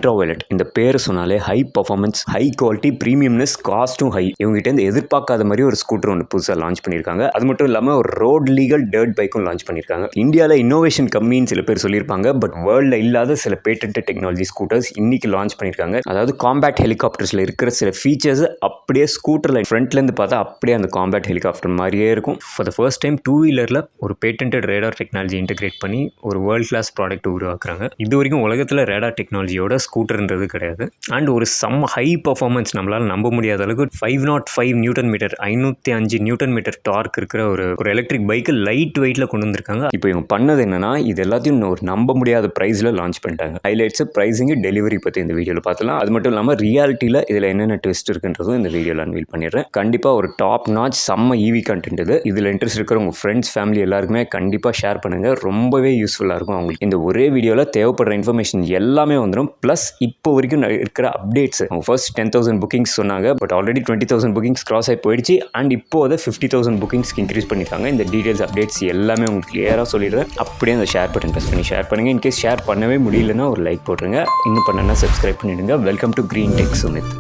Ultra violet. இந்த பேர் சொன்னாலே high performance, high quality, premiumness, காஸ்ட்டும் ஹை. இவங்ககிட்ட எதிர்பார்க்காத மாதிரி ஒரு ஸ்கூட்டர் ஒன்று புதுசாக லான்ச் பண்ணியிருக்காங்க. அது மட்டும் இல்லாமல் ஒரு ரோட் லீகல் டர்ட் பைக்கும் லான்ச் பண்ணியிருக்காங்க. இந்தியாவில் இன்னோவேஷன் கம்மின்னு சில பேர் சொல்லியிருப்பாங்க. பட் வேர்ல்டில் இல்லாத சில பேட்டன்ட் டெக்னாலஜி ஸ்கூட்டர்ஸ் இன்னைக்கு லான்ச் பண்ணியிருக்காங்க. அதாவது காம்பேக்ட் ஹெலிகாப்டர்ஸில் இருக்கிற சில ஃபீச்சர்ஸ் அப்படியே ஸ்கூட்டரில் ஃப்ரண்ட்லேருந்து பார்த்தா அப்படியே அந்த காம்பேக்ட் ஹெலிகாப்டர் மாதிரியே இருக்கும். For the first time two வீலரில் ஒரு பேட்டன்ட் ரேடார் டெக்னாலஜி இன்டெகிரேட் பண்ணி ஒரு வேர்ல்ட் கிளாஸ் ப்ராடக்ட் உருவாக்குறாங்க. இது வரைக்கும் உலகத்தில் ரேடார் டெக்னாலஜியோட ஸ்கூட்டர்ன்றது கிடையாது. அண்ட் ஒரு செம்ம ஹை பர்ஃபார்மன்ஸ், நம்மளால் நம்ப முடியாத அளவுக்கு 505 newton metre 505 newton metre torque இருக்கிற ஒரு எலக்ட்ரிக் பைக்கு லைட் வெயிட்டில் கொண்டு வந்திருக்காங்க. இப்போ இவங்க பண்ணது என்னன்னா, இது எல்லாத்தையும் ஒரு நம்ப முடியாத ப்ரைஸில் லான்ச் பண்ணிட்டாங்க. ஹைலைட்ஸ், ப்ரைஸிங்கு, டெலிவரி பற்றி இந்த வீடியோவில் பார்த்தலாம். அது மட்டும் இல்லாமல் ரியாலிட்டியில் இதில் என்னென்ன ட்விஸ்ட் இருக்குன்றதும் இந்த வீடியோவில் அன்வீல் பண்ணிடுறேன். கண்டிப்பாக ஒரு டாப் நாச் செம்ம ஈவி கண்டென்ட் இது. இதில் இன்ட்ரெஸ்ட் இருக்கிற உங்கள் ஃப்ரெண்ட்ஸ், ஃபேமிலி எல்லாருக்குமே கண்டிப்பாக ஷேர் பண்ணுங்கள். ரொம்பவே யூஸ்ஃபுல்லாக இருக்கும் அவங்களுக்கு. இந்த ஒரே வீடியோவில் தேவைப்படுற இன்ஃபர்மேஷன் எல்லாமே வந்துடும். ப்ளஸ் இப்போ வரைக்கும் இருக்கிற அப்டேட்ஸ். அவங்க ஃபர்ஸ்ட் 10,000 புக்கிங்ஸ் சொன்னாங்க. பட் ஆல்ரெடி 20,000 புக்கிங்ஸ் கிராஸ் ஆகி போயிடுச்சு. அண்ட் இப்போ அதை 50,000 புக்கிங்ஸ்க்கு இன்க்ரீஸ் பண்ணியிருக்காங்க. இந்த டீடைல்ஸ், அப்டேட்ஸ் எல்லாமே உங்களுக்கு கிளியராக சொல்லிடுறேன். அப்படியே அந்த ஷேர் பட்டன் ப்ரெஸ் பண்ணி ஷேர் பண்ணுங்கள். இன்கேஸ் ஷேர் பண்ணவே முடியலன்னா ஒரு லைக் போட்டுருங்க. இன்னும் பண்ணனா சப்ஸ்கிரைப் பண்ணிடுங்க. Welcome to green tech Sumith.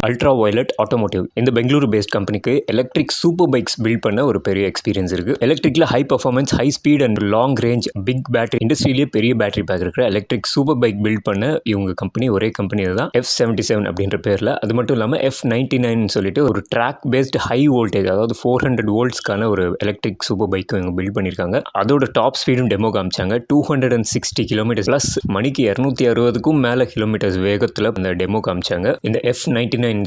Ultra violet automotive இந்த பெங்களூரு பேஸ்ட் கம்பெனிக்கு எலக்ட்ரிக் சூப்பர் பைக்ஸ் பில்ட் பண்ண ஒரு பெரிய எக்ஸ்பீரியன்ஸ் இருக்கு. எலக்ட்ரிக்ல high performance, high speed and long range, big battery, இண்டஸ்ட்ரியிலேயே பெரிய பேட்டரி பேக் இருக்கிற எலக்ட்ரிக் சூப்பர் பைக் பில்ட் பண்ண இவங்க கம்பெனி ஒரே கம்பெனி தான், F77 அப்படின்ற பேரில். அது மட்டும் இல்லாமல் F99 சொல்லிட்டு ஒரு ட்ராக் பேஸ்ட் ஹை வோல்டேஜ், அதாவது 400 வோல்ட்ஸ்க்கான ஒரு எலக்ட்ரிக் சூப்பர் பைக்கும் இவங்க பில்ட் பண்ணியிருக்காங்க. அதோட டாப் ஸ்பீடும் டெமோ காமிச்சாங்க. 260 கிலோமீட்டர்ஸ் ப்ளஸ் மணிக்கு 260க்கும் மேலே கிலோமீட்டர்ஸ் வேகத்தில் இந்த டெமோ காமிச்சாங்க. இந்த F99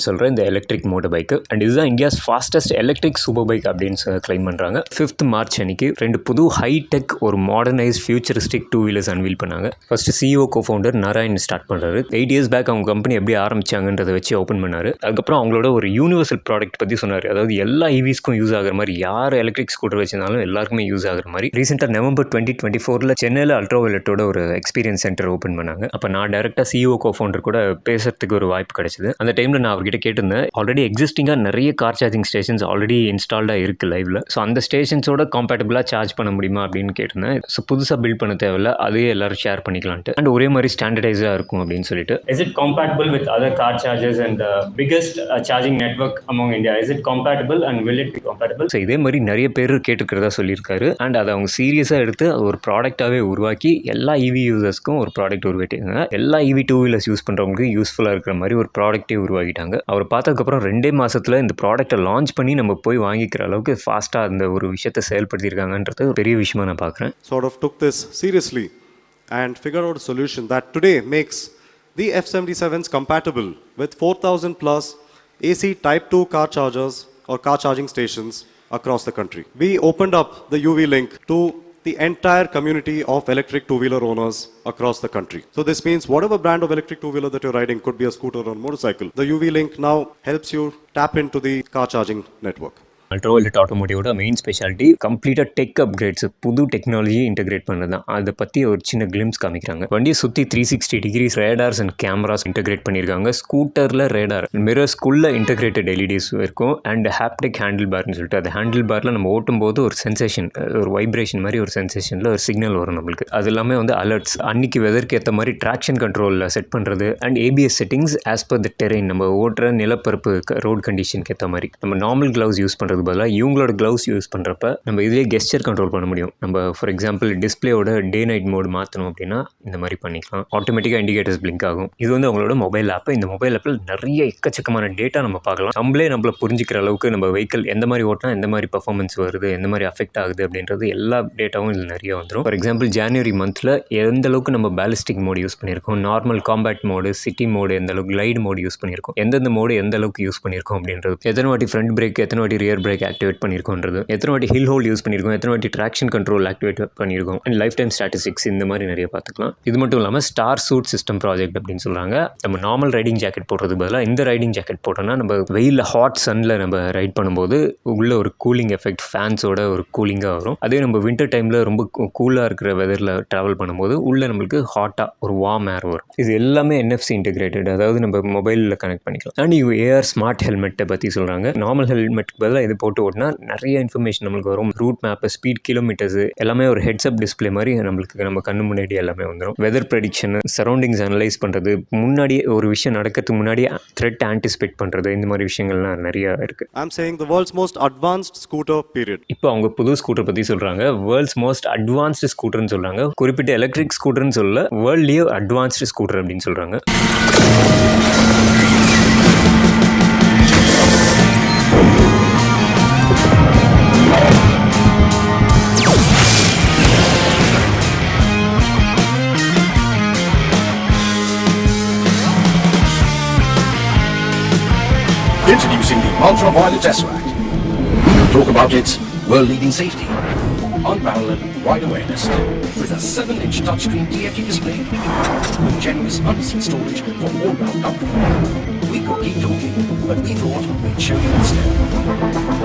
சொல்கிற இந்த எலக்ட்ரிக் மோட்டர் பைக்கு. அண்ட் இதுதான் India's fastest electric super bike அப்படின்னு கிளைம் பண்ணுறாங்க. 5th மார்ச் அன்னைக்கு 2 புது ஹைடெக் ஒரு மாடர்னைஸ் ஃபியூச்சரிஸ்டிக் 2 வீலர்ஸ் அன்வீல் பண்ணாங்க. ஃபர்ஸ்ட் CEO கோ-ஃபவுண்டர் நாராயண் ஸ்டார்ட் பண்ணுறாரு. 8 இயர்ஸ் பேக் அவங்க கம்பெனி எப்படி ஆரம்பிச்சாங்கன்றதை வச்சு ஓப்பன் பண்ணார். அதுக்கப்புறம் அவங்களோட ஒரு யூனிவர்சல் ப்ராடக்ட் பற்றி சொன்னார். அதாவது எல்லா EVஸ்க்கும் யூஸ் ஆகிற மாதிரி, யார் எலக்ட்ரிக் ஸ்கூட்டர் வச்சிருந்தாலும் எல்லாருக்குமே யூஸ் ஆகிற மாதிரி. ரீசெண்டாக நவம்பர் 2024 சென்னையில் அல்ட்ரா வயலட்டோட ஒரு எக்ஸ்பீரியன்ஸ் சென்டர் ஓப்பன் பண்ணாங்க. அப்போ நான் டேரெக்டாக CEO கோ-ஃபவுண்டர் கூட பேசுறதுக்கு ஒரு வாய்ப்பு கிடைச்சது. அந்த டைமில் நான் அவர்கிட்ட கேட்டிருந்தேன், ஆல்ரெடி எக்ஸிஸ்டிங்காக நிறைய கார் சார்ஜிங் ஸ்டேஷன்ஸ் ஆல்ரெடி இன்ஸ்டால்டாக இருக்குது லைவ்ல. ஸோ அந்த ஸ்டேஷன்ஸோட காம்பேட்டபிளாக சார்ஜ் பண்ண முடியுமா அப்படின்னு கேட்டிருந்தேன். ஸோ புதுசாக பில்ட் பண்ண தேவையில்ல, அதையே எல்லாரும் ஷேர் பண்ணிக்கலான்ட்டு. அண்ட் ஒரே மாதிரி ஸ்டாண்டர்டைஸாக இருக்கும் அப்படின்னு சொல்லிட்டு. Is it compatible with other car chargers and biggest charging network among India? Is it compatible and will it be compatible? So இதே மாதிரி நிறைய பேர் கேட்டுக்கிறதா சொல்லியிருக்காரு. அண்ட் அதை அவங்க சீரியஸாக எடுத்து அது ஒரு ப்ராடக்டாகவே உருவாக்கி எல்லா EV யூசர்ஸ்க்கும் ஒரு ப்ராடக்ட் உருவாக்கிட்டாங்க. எல்லா EV 2 வீலர்ஸ் யூஸ் பண்ணுறவங்களுக்கு யூஸ்ஃபுல்லாக இருக்கிற மாதிரி ஒரு ப்ராடக்ட்டே உருவாக்கிட்டாங்க. அவர் பார்த்ததுக்கப்புறம் 2 மாதத்தில் இந்த ப்ராடக்ட்டை லான்ச் பண்ணி நம்ம போய் வாங்கிக்கிற அளவுக்கு ஃபாஸ்ட்டாக அந்த ஒரு விஷயத்தை செயல்படுத்தியிருக்காங்கன்றது பெரிய விஷயமா நான் பார்க்குறேன். Sort of took this seriously and figured out a solution that today makes the F77s compatible with 4,000 plus AC Type 2 car chargers or car charging stations across the country. We opened up the UV link to the entire community of electric two-wheeler owners across the country. So this means whatever brand of electric two-wheeler that you're riding, could be a scooter or motorcycle, the UV link now helps you tap into the car charging network. Ultra violet ஆட்டோமோட்டிவோட main speciality கம்ப்ளீட்டாக tech upgrades, புது டெக்னாலஜியை integrate பண்ணது தான். அதை பற்றி ஒரு சின்ன கிளிம்ஸ் காமிக்கிறாங்க. வண்டியை சுற்றி 360 degrees radars and cameras integrate பண்ணியிருக்காங்க. ஸ்கூட்டரில் ரேடார், மிரர்ஸ்குள்ளே இன்டெகிரேட்டட் LEDs இருக்கும். அண்ட் ஹாப்டிக் ஹேண்டில் பார்னு சொல்லிட்டு அந்த ஹேண்டில் பாரில் நம்ம ஓட்டும் போது ஒரு சென்சேஷன், ஒரு வைப்ரேஷன் மாதிரி ஒரு சென்சேஷனில் ஒரு சிக்னல் வரும் நம்மளுக்கு. அது எல்லாமே வந்து அலர்ட்ஸ், அன்னைக்கு வெதருக்கு ஏற்ற மாதிரி ட்ராக்ஷன் கண்ட்ரோலில் செட் பண்ணுறது. And ABS settings as per the terrain, நம்ம ஓட்டுற நிலப்பரப்பு ரோட் கண்டிஷனுக்கு ஏற்ற மாதிரி. நம்ம நார்மல் கிளவுஸ் யூஸ் பண்ணுறது பதிலாக இவங்களோட கிளவுஸ் யூஸ் பண்ணுறப்ப நம்ம இதிலே கெஸ்டர் கண்ட்ரோல் பண்ண முடியும். நம்ம ஃபார் எக்ஸாம்பிள் டிஸ்பிளேயோட டே நைட் மோடு மாற்றணும் அப்படின்னா இந்த மாதிரி பண்ணிக்கலாம். ஆட்டோமேட்டிக்காக இண்டிகேட்டர்ஸ் பிளிங்க் ஆகும். இது வந்து அவங்களோட மொபைல் ஆப். இந்த மொபைல் ஆப்பில் நிறைய எக்கச்சக்கமான டேட்டா நம்ம பார்க்கலாம். நம்மளை புரிஞ்சிக்கிற அளவுக்கு நம்ம வெஹிக்கிள் எந்த மாதிரி ஓட்டினா எந்த மாதிரி பர்ஃபார்மன்ஸ் வருது, எந்த மாதிரி அஃபெக்ட் ஆகுது அப்படின்றது எல்லா டேட்டாவும் இதில் நிறைய வந்துடும். ஃபார் எக்ஸாம்பிள் ஜனவரி மந்தில் எந்த அளவுக்கு நம்ம பேலிஸ்டிக் மோடு யூஸ் பண்ணியிருக்கோம், normal compact mode, city mode, எந்த அளவுக்கு கிளைடு மோடு யூஸ் பண்ணியிருக்கோம், எந்தெந்த மோடு எந்த அளவுக்கு யூஸ் பண்ணியிருக்கோம் அப்படின்றது, எத்தனை வாட்டி ஃப்ரண்ட் பிரேக், எத்தனை வாட்டி ரியர் பிரேக் ஆக்டிவேட் பண்ணியிருக்கோன்றது, எத்தனை வாட்டி ஹில் ஹோல்ட் யூஸ் பண்ணியிருக்கோம், எத்தனை வாட்டி ட்ராக்ஷன் கண்ட்ரோல் ஆக்டிவேட் பண்ணியிருக்கோம், அண்ட் லைஃப் டைம் ஸ்டாட்டிஸ்டிக்ஸ் இந்த மாதிரி நிறைய பார்த்துக்கலாம். இது மட்டும் இல்லாமல் ஸ்டார் சூட் சிஸ்டம் ப்ராஜெக்ட் அப்படின்னு சொல்கிறாங்க. நம்ம நார்மல் ரைடிங் ஜாக்கெட் போடுறது பதிலாக இந்த ரைடிங் ஜாக்கெட் போட்டோம்னா நம்ம வெயிலில் ஹாட் சன்னில் நம்ம ரைட் பண்ணும்போது உள்ள ஒரு கூலிங் எஃபெக்ட், ஃபேன்ஸோட ஒரு கூலிங்காக வரும். அதே நம்ம வின்டர் டைமில் ரொம்ப கூலாக இருக்கிற வெதரில் ட்ராவல் பண்ணும்போது உள்ள நம்மளுக்கு ஹாட்டாக ஒரு வார்ம் ஏர் வரும். இது எல்லாமே NFC இன்டெகிரேட்டட், அதாவது நம்ம மொபைலில் கனெக்ட் பண்ணிக்கலாம். அண்ட் AR ஸ்மார்ட் ஹெல்மெட்டை பற்றி சொல்கிறாங்க. நார்மல் ஹெல்மெட்டுக்கு பதிலாக இது போட்டு ஓட்டினா நிறைய இன்ஃபர்மேஷன் நம்மளுக்கு வரும். ரூட் மேப்பு, ஸ்பீட், கிலோமீட்டர்ஸ் எல்லாமே ஒரு ஹெட்ஸ்அப் டிஸ்பிளே மாதிரி நம்மளுக்கு நம்ம கண்ணு முன்னாடி எல்லாமே வந்துடும். வெதர் ப்ரெடிக்ஷன், சரௌண்டிங்ஸ் அனலைஸ் பண்ணுறது, முன்னாடியே ஒரு விஷயம் நடக்கிறதுக்கு முன்னாடியே த்ரெட் ஆன்டிசிபேட் பண்ணுறது, இந்த மாதிரி விஷயங்கள்லாம் நிறையா இருக்குது. I'm saying the world's most advanced scooter period. இப்போ அவங்க புது ஸ்கூட்டர் பற்றி சொல்கிறாங்க. வேர்ல்ட்ஸ் மோஸ்ட் அட்வான்ஸ்டு ஸ்கூட்டர்னு சொல்கிறாங்க. குறிப்பிட்ட எலக்ட்ரிக் ஸ்கூட்டர்னு சொல்ல, வேர்ல்ட்லேயே அட்வான்ஸ்டு ஸ்கூட்டர் அப்படின்னு சொல்கிறாங்க. Introducing the Ultraviolet Tesseract. Talk about its world-leading safety, unparalleled ride awareness, with a 7-inch touchscreen TFT display, with generous under-seat storage for all-round comfort. We could keep talking, but we thought we'd show you instead.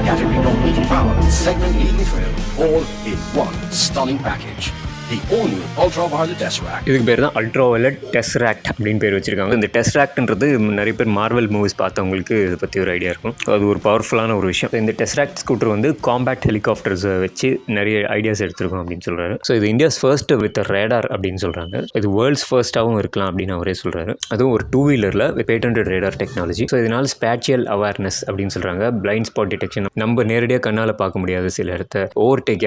Category-dominating power, segment-leading thrill, all in one stunning package. The all-new Ultraviolet Tesseract. இதுக்கு பேர் தான் ultraviolet டெஸ்ராக்ட் அப்படின்னு பேர் வச்சிருக்காங்க. இந்த டெஸ்ராக்ட்ன்றது நிறைய பேர் Marvel movies பார்த்தவங்களுக்கு இதை பற்றி ஒரு ஐடியா இருக்கும். அது ஒரு பவர்ஃபுல்லான ஒரு விஷயம். இந்த டெஸ்ராக்ட் ஸ்கூட்டர் வந்து காம்பேக்ட் ஹெலிகாப்டர்ஸை வச்சு நிறைய ஐடியாஸ் எடுத்திருக்கோம் அப்படின்னு சொல்கிறாரு. ஸோ இது இந்தியாஸ் ஃபர்ஸ்ட் வித் ரேடார் அப்படின்னு சொல்கிறாங்க. இது வேர்ல்ட்ஸ் ஃபர்ஸ்ட்டாகவும் இருக்கலாம் அப்படின்னு அவரே சொல்கிறாரு. அதுவும் ஒரு 2-வீலரில் பேட்டன்டட் ரேடார் டெக்னாலஜி. ஸோ இதனால் ஸ்பேஷியல் அவேர்னஸ் அப்படின்னு சொல்கிறாங்க. பிளைண்ட் ஸ்பாட் டிடெக்ஷன், நம்ம நேரடியாக கண்ணால் பார்க்க முடியாது சில இடத்த.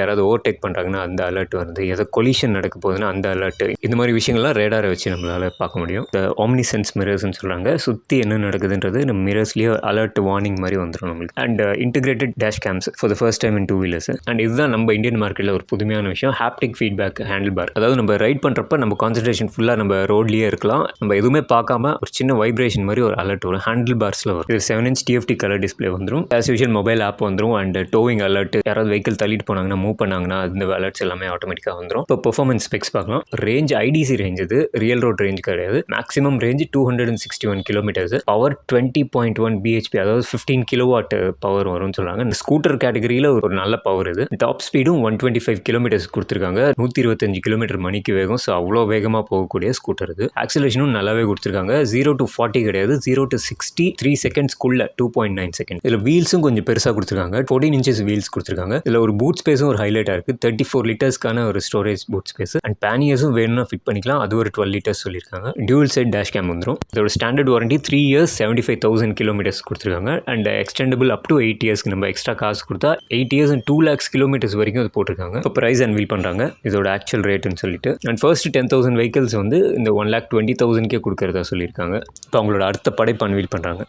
யாராவது ஓவர்டேக் பண்ணுறாங்கன்னா அந்த அலர்ட் வருது. எதை கொலிஷன் நடக்க போகுதுன்னா அந்த அலர்ட். இந்த மாதிரி விஷயங்கள்லாம் ரேடாரை வச்சு நம்மளால் பார்க்க முடியும். இந்த ஆம்னிசென்ஸ் மிரர்ஸ்ன்னு சொல்கிறாங்க. சுற்றி என்ன நடக்குதுன்றது நம்ம மிரர்ஸ்லேயே அலர்ட் வார்னிங் மாதிரி வந்துடும் நம்மளுக்கு. And integrated dash cams for the first time in two wheelers. And இதுதான் நம்ம இந்தியன் மார்க்கெட்டில் ஒரு புதுமையான விஷயம், ஹாப்டிக் ஃபீட்பேக் ஹேண்டில் பார். அதாவது நம்ம ரைட் பண்ணுறப்ப நம்ம கான்சன்ட்ரேஷன் ஃபுல்லாக நம்ம ரோட்லேயே இருக்கலாம். நம்ம எதுவுமே பார்க்காம ஒரு சின்ன வைப்ரேஷன் மாதிரி ஒரு அலர்ட் வரும். ஹேண்டில் பார்ஸில் வரும். இது 7-inch TFT கலர் டிஸ்பிளே வந்துடும். ஆஸ் யூஷுவல் மொபைல் ஆப் வந்துடும். அண்ட் டோவிங் அலர்ட், யாராவது வெஹிக்கிள் தள்ளிட்டு போனாங்கன்னா, மூவ் பண்ணாங்கன்னா அந்த அலர்ட்ஸ் எல்லாமே ஆட்டோமேட்டிக்காக வந்துடும். இப்போ பெர்ஃபார்மன்ஸ் ஸ்பெக்ஸ் பார்க்கலாம். ரேஞ்ச் IDC ரேஞ்ச், இது ரியல் ரோட் ரேஞ்ச் கிடையாது. Maximum range 261 kilometres. Power 20.1 BHP, அதாவது 15 கிலோவாட் பவர் வரும்னு சொல்கிறாங்க. இந்த ஸ்கூட்டர் கேட்டகரியில் ஒரு நல்ல பவர் இது. டாப் ஸ்பீடும் 125 கிலோமீட்டர்ஸ் கொடுத்துருக்காங்க. 125 கிலோமீட்டர் மணிக்கு வேகம். ஸோ அவ்வளோ வேகமாக போகக்கூடிய ஸ்கூட்டர் இது. ஆக்சிலேஷனும் நல்லாவே கொடுத்துருக்காங்க. 0 to 40 கிடையாது, 0 to 60 3 செகண்ட்ஸ்க்குள்ள 2.9 செகண்ட். இதில் வீல்ஸும் கொஞ்சம் பெருசாக கொடுத்துருக்காங்க. 14 inches வீல்ஸ் கொடுத்துருக்காங்க. இதில் ஒரு பூட் ஸ்பேஸும் ஒரு ஹைலைட்டாக இருக்குது. 34 லிட்டர்ஸ்க்கான ஒரு ஸ்டோரேஜ் பூட் ஸ்பேஸ். அண்ட் பேனியர்ஸும் வேணும்னா ஃபிட் பண்ணிக்கலாம். அது ஒரு 12 liters சொல்லியிருக்காங்க. டியூவல் சைட் டேஷ் கேம் வந்துடும். இதோட ஸ்டாண்டர்ட் வாரண்டி 3 years 75,000 kilometers கொடுத்துருக்காங்க. And extendable up to 8 years. நம்ம எக்ஸ்ட்ரா காசு கொடுத்தா 8 years and 2 lakhs kilometers வரைக்கும் அது போட்டிருக்காங்க. இப்போ ப்ரைஸ் அன்வீல் பண்ணுறாங்க இதோட ஆக்சுவல் ரேட்டுன்னு சொல்லிட்டு. அண்ட் ஃபர்ஸ்ட் 10,000 vehicles வந்து இந்த 1,20,000 கொடுக்கறதா சொல்லியிருக்காங்க. இப்போ அவங்களோட அடுத்த படைப்பு அன்வீல் பண்ணுறாங்க.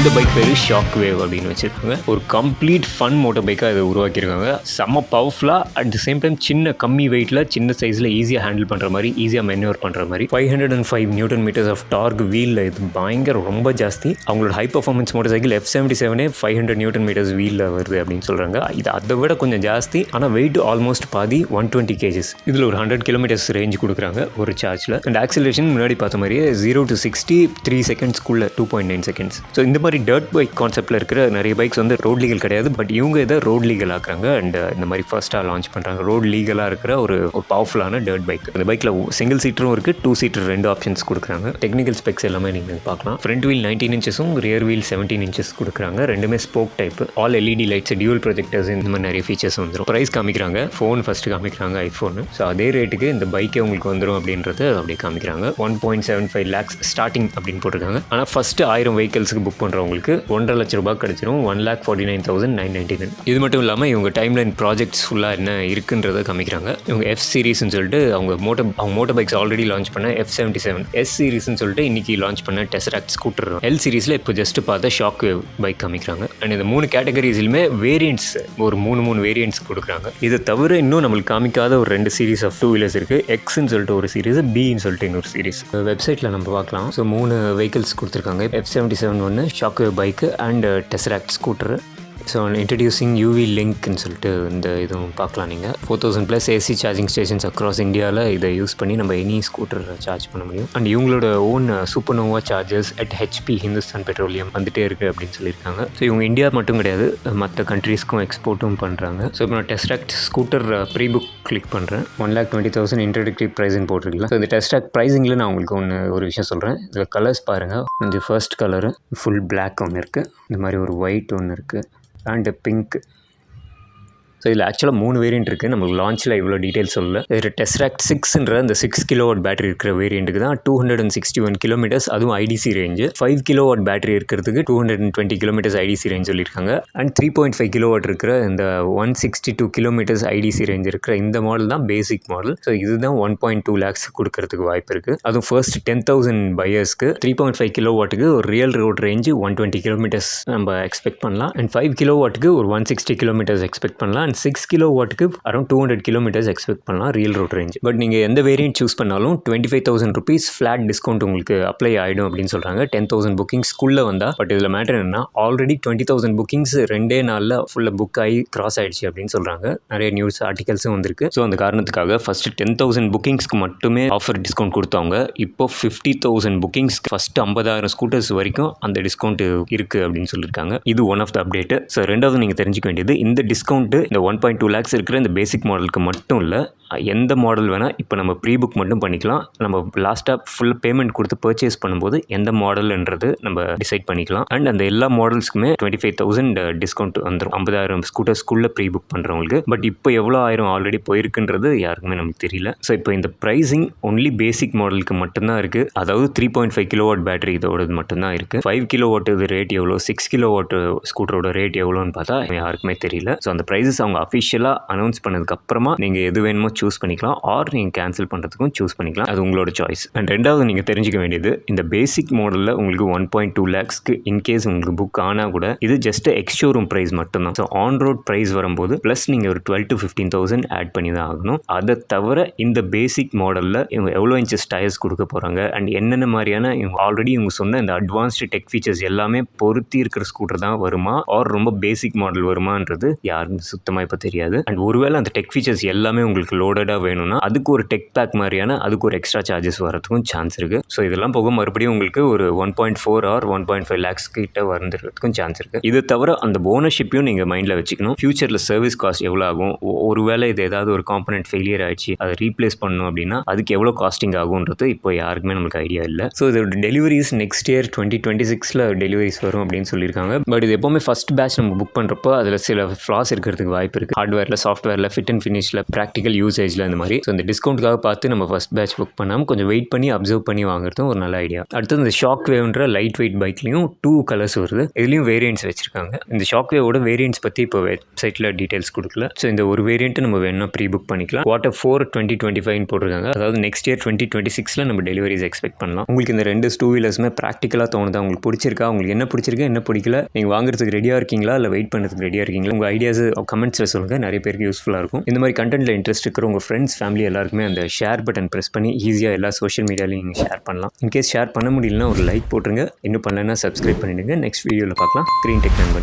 இந்த பைக் பேர் ஷாக் வேவ் அப்படின்னு வச்சுருக்காங்க. ஒரு கம்ப்ளீட் ஃபன் மோட்டர் பைக்காக இதை உருவாக்கியிருக்காங்க. செம்ம பவர்ஃபுல்லாக, அட் த சேம் டைம் சின்ன கம்மி வெயிட்டில் சின்ன சைஸில் ஈஸியாக ஹேண்டில் பண்ணுற மாதிரி, ஈஸியாக மென்யூர் பண்ணுற மாதிரி. 505 Nm ஆஃப் டார்க் வீலில் இது பயங்கர ரொம்ப ஜாஸ்தி. அவங்களோட high performance motor cycle F77 500 Nm வீலில் வருது அப்படின்னு சொல்கிறாங்க. இது அதை விட கொஞ்சம் ஜாஸ்தி. ஆனால் வெயிட் ஆல்மோஸ்ட் பாதி, 120 kgs. இதில் ஒரு 100 kilometers ரேஞ்ச் கொடுக்குறாங்க ஒரு சார்ஜில். அண்ட் ஆக்சிலரேஷன் முன்னாடி பார்த்த மாதிரியே 0 to 60 3 செகண்ட்ஸ்க்குள்ள 2.9 seconds. ஸோ இந்த மாதிரி டர்ட் பைக் கான்செப்டில் இருக்கிற நிறைய பைக்ஸ் வந்து ரோட் லீகல் கிடையாது. பட் இவங்க இதை ரோட் லீகல் ஆக்குறாங்க. அண்ட் இந்த மாதிரி ஃபர்ஸ்ட்டாக லான்ச் பண்ணுறாங்க. ரோட் லீகலாக இருக்கிற ஒரு பவர்ஃபுல்லான டர்ட் பைக். இந்த பைக்கில் சிங்கிள் சீட்டரும் இருக்குது, 2 seater 2 ஆப்ஷன்ஸ் கொடுக்குறாங்க. டெக்னிக்கல் ஸ்பெக்ஸ் எல்லாமே நீங்கள் பார்க்கலாம். Front wheel 19 inches, rear wheel 17 inches கொடுக்குறாங்க. ரெண்டுமே spoke type, all LED lights, dual projectors, இந்த மாதிரி நிறைய ஃபீச்சர்ஸ் வந்துடும். ப்ரைஸ் காமிக்கிறாங்க. ஃபோன் ஃபஸ்ட்டு காமிக்கிறாங்க, ஐஃபோனு. ஸோ அதே ரேட்டுக்கு இந்த பைக்கே உங்களுக்கு வந்துடும் அப்படின்றது அப்படியே காமிக்கிறாங்க. 1.75 lakhs ஸ்டார்டிங் அப்படின்னு போட்டிருக்காங்க. ஆனால் ஃபஸ்ட்டு 1000 vehiclesக்கு புக் பண்ணுறவங்களுக்கு உங்களுக்கு 1.5 லட்ச ரூபாய் கிடச்சிரும். 1,49,999. இது மட்டும் இல்லாமல் இவங்க டைம்லைன் ப்ராஜெக்ட்ஸ் ஃபுல்லாக என்ன இருக்குன்றதை காமிக்கிறாங்க. இவங்க எஃப் சீரிஸ்ன்னு சொல்லிட்டு அவங்க மோட்டோ பைக்ஸ் ஆல்ரெடி லான்ச் பண்ண F77, எஸ் சீரிஸ்ன்னு சொல்லிட்டு இன்னைக்கு லான்ச் பண்ண டெசராக்ட் ஸ்கூட்டர், எல் சீரிஸில் இப்போ ஜஸ்ட் பார்த்த ஷாக் வேவ் பைக் காமிக்கிறாங்க. அண்ட் இந்த 3 கேட்டகரிஸ்லையுமே வேரியன்ட்ஸ் ஒரு 3 வேரியன்ட்ஸ் கொடுக்குறாங்க. இதை தவிர இன்னும் நம்மளுக்கு காமிக்காத ஒரு 2 சீரிஸ் ஆஃப் 2 வீலர்ஸ் இருக்குது. எக்ஸ்ன்னு சொல்லிட்டு ஒரு சீரிஸ், பின்னு சொல்லிட்டு இன்னொரு சீரிஸ். வெப்சைட்டில் நம்ம பார்க்கலாம். ஸோ 3 வெஹிக்கிள்ஸ் கொடுத்துருக்காங்க. F77 ஒன்று, shock wave bike and tesseract scooter. So introducing UV லிங்க்னு சொல்லிட்டு இந்த இதுவும் பார்க்கலாம். நீங்கள் 4000+ ஏசி சார்ஜிங் ஸ்டேஷன்ஸ் அக்ராஸ் இந்தியாவில் இதை யூஸ் பண்ணி நம்ம எனி ஸ்கூட்டர் சார்ஜ் பண்ண முடியும். அண்ட் இவங்களோட own supernova chargers at HP Hindustan petroleum வந்துட்டே இருக்குது அப்படின்னு சொல்லியிருக்காங்க. ஸோ இவங்க இந்தியா மட்டும் கிடையாது, மற்ற கண்ட்ரீஸ்க்கும் எக்ஸ்போர்ட்டும் பண்ணுறாங்க. ஸோ இப்போ நான் டெஸ்டாக்ட் ஸ்கூட்டர் ப்ரீ புக் கிளிக் பண்ணுறேன். 1,20,000 இன்ட்ரோடக்டரி ப்ரைஸ்ன்னு போட்டிருக்கலாம். ஸோ இந்த டெஸ்டாக்ட் ப்ரைஸிங்கில் நான் உங்களுக்கு ஒரு விஷயம் சொல்கிறேன். இதில் கலர்ஸ் பாருங்கள். இந்த ஃபர்ஸ்ட் கலரு ஃபுல் பிளாக் ஒன்று இருக்குது, இந்த மாதிரி ஒரு ஒயிட் ஒன்று இருக்குது அண்டு பிங்க். ஸோ இதில் ஆக்சுவலாக 3 வேரியன்ட் இருக்குது. நம்மளுக்கு லான்ச்சில் இவ்வளோ டீட்டெயில்ஸ் சொல்லல. இதில் டெஸ்ராக்ட் 6ன்ற அந்த 6 கிலோவாட் பேட்டரி இருக்கிற வேரியண்ட்டுக்கு தான் 261 கிலோமீட்டர்ஸ், அதுவும் IDC ரேஞ்சு. 5 கிலோவாட் பேட்டரி இருக்கிறதுக்கு 220 கிலோமீட்டர்ஸ் IDC ரேஞ்ச் சொல்லியிருக்காங்க. அண்ட் 3.5 கிலோவாட் இருக்கிற இந்த 162 கிலோமீட்டர்ஸ் IDC ரேஞ்ச் இருக்கிற இந்த மாடல் தான் பேசிக் மாடல். ஸோ இதுதான் 1.2 lakhs கொடுக்கறதுக்கு வாய்ப்பு இருக்குது. அதுவும் ஃபர்ஸ்ட் 10,000 பையர்ஸ்க்கு 3.5 கிலோவாட்டுக்கு ஒரு ரியல் ரோட் ரேஞ்சு 120 கிலோமீட்டர்ஸ் நம்ம எக்ஸ்பெக்ட் பண்ணலாம். அண்ட் 5 கிலோவாட்டுக்கு ஒரு 160 கிலோமீட்டர்ஸ் எக்ஸ்பெக்ட் பண்ணலாம். 6 கிலோவாட்டுக்கு அரௌண்ட் 200 கிலோமீட்டர்ஸ் எக்ஸ்பெக்ட் பண்ணலாம் ரியல் ரோட் ரேஞ்ச். பட் நீங்கள் எந்த வேரியன்ட் சூஸ் பண்ணாலும் 25,000 rupees ஃப்ளாட் டிஸ்கவுண்ட் உங்களுக்கு அப்ளை ஆகிடும் அப்படின்னு சொல்கிறாங்க. 10,000 புக்கிங்ஸ்க்குள்ளே வந்தால். பட் இதில் மேட்டர் என்னன்னா, ஆல்ரெடி 20,000 புக்கிங்ஸ் 2 நாளில் ஃபுல்லாக புக் ஆகி கிராஸ் ஆகிடுச்சு அப்படின்னு சொல்கிறாங்க. நிறைய நியூஸ் ஆர்டிகல்ஸும் வந்திருக்கு. ஸோ அந்த காரணத்துக்காக ஃபஸ்ட்டு 10,000 புக்கிங்ஸ்க்கு மட்டுமே ஆஃபர் டிஸ்கவுண்ட் கொடுத்தவங்க இப்போ 50,000 புக்கிங்ஸ் ஃபஸ்ட்டு 50,000 ஸ்கூட்டர்ஸ் வரைக்கும் அந்த டிஸ்கவுண்ட் இருக்குது அப்படின்னு சொல்லியிருக்காங்க. இது one of the update. So ரெண்டாவது நீங்கள் தெரிஞ்சுக்க வேண்டியது, இந்த டிஸ்கவுண்ட்டு இந்த 1.2 lakhs இருக்கிற இந்த பேசிக் மாடலுக்கு மட்டும் இல்லை, எந்த மாடல் வேணால் இப்போ நம்ம ப்ரீ புக் மட்டும் பண்ணிக்கலாம். நம்ம லாஸ்ட்டாக ஃபுல் பேமெண்ட் கொடுத்து பர்ச்சேஸ் பண்ணும்போது எந்த மாடல்ன்றது நம்ம டிசைட் பண்ணிக்கலாம். அண்ட் அந்த எல்லா மாடல்ஸ்க்குமே 25,000 டிஸ்கவுண்ட் வந்துடும் 50,000 ஸ்கூட்டர்ஸ்க்குள்ளே ப்ரீ புக் பண்ணுறவங்களுக்கு. பட் இப்போ எவ்வளோ ஆயிரம் ஆல்ரெடி போயிருக்குன்றது யாருக்குமே நமக்கு தெரியல. ஸோ இப்போ இந்த ப்ரைஸிங் ஒன்லி பேசிக் மாடலுக்கு மட்டும்தான் இருக்குது. அதாவது 3.5 கிலோவாட் பேட்டரி இதோட மட்டும்தான் இருக்குது. 5 கிலோவாட் இது ரேட் எவ்வளோ, 6 கிலோவாட் ஸ்கூட்டரோட ரேட் எவ்வளோன்னு பார்த்தா யாருக்குமே தெரியல. ஸோ அந்த ப்ரைஸஸ் அவங்க அஃபிஷியலாக அனௌன்ஸ் பண்ணதுக்கப்புறமா நீங்கள் எது வேணுமோ சூஸ் பண்ணிக்கலாம், ஆர் நீங்கள் கேன்சல் பண்ணுறதுக்கும் சூஸ் பண்ணிக்கலாம். அது உங்களோட சாய்ஸ். அண்ட் ரெண்டாவது நீங்கள் தெரிஞ்சுக்க வேண்டியது, இந்த பேசிக் மாடலில் உங்களுக்கு 1.2 lakhsக்கு இன்கேஸ் உங்களுக்கு புக் ஆனால் கூட இது ஜஸ்ட் எக்ஸ்ஷோரூம் ப்ரைஸ் மட்டும்தான். ஸோ ஆன் ரோட் ப்ரைஸ் வரும்போது ப்ளஸ் நீங்கள் ஒரு 12,000 to 15,000 ஆட் பண்ணி தான் ஆகணும். அதை தவிர இந்த பேசிக் மாடலில் இவங்க எவ்வளோ இன்ச்சஸ் டயர்ஸ் கொடுக்க போகிறாங்க அண்ட் என்னென்ன மாதிரியான இவங்க ஆல்ரெடி இவங்க சொன்ன இந்த அட்வான்ஸ்டு டெக் ஃபீச்சர்ஸ் எல்லாமே பொருத்தி இருக்கிற ஸ்கூட்டர் தான் வருமா, ஆர் ரொம்ப பேசிக் மாடல் வருமானது யாருன்னு சுத்தமாக இப்போ தெரியாது. அண்ட் ஒருவேளை அந்த டெக் ஃபீச்சர்ஸ் எல்லாமே உங்களுக்கு லோடடாக வேணும்னா அதுக்கு ஒரு டெக் பேக் மாதிரியான அதுக்கு ஒரு எக்ஸ்ட்ரா சார்ஜஸ் வரதுக்கும் சான்ஸ் இருக்குது. ஸோ இதெல்லாம் போக மறுபடியும் உங்களுக்கு ஒரு 1.4 or 1.5 lakhs கிட்ட வந்துறதுக்கும் சான்ஸ் இருக்குது. இது தவிர அந்த ஓனர்ஷிப்பையும் நீங்கள் மைண்டில் வச்சுக்கணும். ஃபியூச்சரில் சர்வீஸ் காஸ்ட் எவ்வளோ ஆகும், ஒருவேளை இது ஏதாவது ஒரு காம்பனன்ட் ஃபெயிலியர் ஆயிடுச்சு அதை ரீப்ளேஸ் பண்ணணும் அப்படின்னா அதுக்கு எவ்வளோ காஸ்டிங் ஆகுன்றது இப்போ யாருக்குமே நம்மளுக்கு ஐடியா இல்லை. ஸோ இதோட டெலிவரிஸ் நெக்ஸ்ட் இயர் 2026 டெலிவரிஸ் வரும் அப்படின்னு சொல்லியிருக்காங்க. பட் இது எப்போவுமே ஃபஸ்ட் பேட்ச் நம்ம புக் பண்ணுறப்போ அதில் சில ஃப்ளாஸ் இருக்கிறதுக்கு வாய்ப்பு இருக்குது. ஹார்ட்வேரில், சாஃப்ட்வேரில், ஃபிட் அண்ட் ஃபினிஷில், ப்ராக்டிக்கல் யூசேஜில் இந்த மாதிரி. ஸோ இந்த டிஸ்கவுண்ட்டுக்காக பார்த்து நம்ம ஃபஸ்ட் பேட்ச் புக் பண்ணாமல் கொஞ்சம் வெயிட் பண்ணி அப்சர்வ் பண்ணி வாங்குறதும் ஒரு நல்ல ஐடியா. அடுத்து இந்த ஷாக் வேவ்ன்ற லைட் வெயிட் பைக்லையும் 2 கலர்ஸ் வருது. இதுலேயும் வேரியன்ட்ஸ் வச்சிருக்காங்க. இந்த ஷாக் வேவோட வேரியன்ட்ஸ் பற்றி இப்போ வெப்சைட்டில் டீட்டெயில்ஸ் கொடுக்கல. ஸோ இந்த ஒரு வேரியண்ட்டு நம்ம வேணும்னா ப்ரீ புக் பண்ணிக்கலாம். Q4 2025 போட்டிருக்காங்க. அதாவது நெக்ஸ்ட் இயர் 2026 நம்ம டெலிவரிஸ் எக்ஸ்பெக்ட் பண்ணலாம். உங்களுக்கு இந்த 2 2 வீலர்ஸுமே ப்ராக்டிக்கலாக தோணுதா, உங்களுக்கு பிடிச்சிருக்கா, உங்களுக்கு என்ன பிடிச்சிருக்கு, என்ன பிடிக்கல, நீங்கள் வாங்குறதுக்கு ரெடியாக இருக்கீங்களா இல்லை வெயிட் பண்ணுறதுக்கு ரெடியாக இருக்கீங்களா, உங்கள் ஐடியாஸ் கமெண்ட்ஸில் சொல்லுங்கள். நிறைய பேருக்கு யூஸ்ஃபுல்லாக இருக்கும். இந்த மாதிரி கண்டென்ட்டில் இன்ட்ரெஸ்ட் இருக்கிற உங்கள் ஃப்ரெண்ட்ஸ், ஃபேமிலி எல்லாருக்குமே அந்த ஷேர் பட்டன் ப்ரெஸ் பண்ணி ஈஸியாக எல்லா சோஷியல் மீடியாலையும் நீங்கள் ஷேர் பண்ணலாம். இன்கேஸ் ஷேர் பண்ண முடியலன்னா ஒரு லைக் போட்டுருங்க. இன்னும் பண்ணலைன்னா சப்ஸ்கிரைப் பண்ணிவிடுங்க. நெக்ஸ்ட் வீடியோவில் பார்க்கலாம். க்ரீன் டெக் நண்பன்.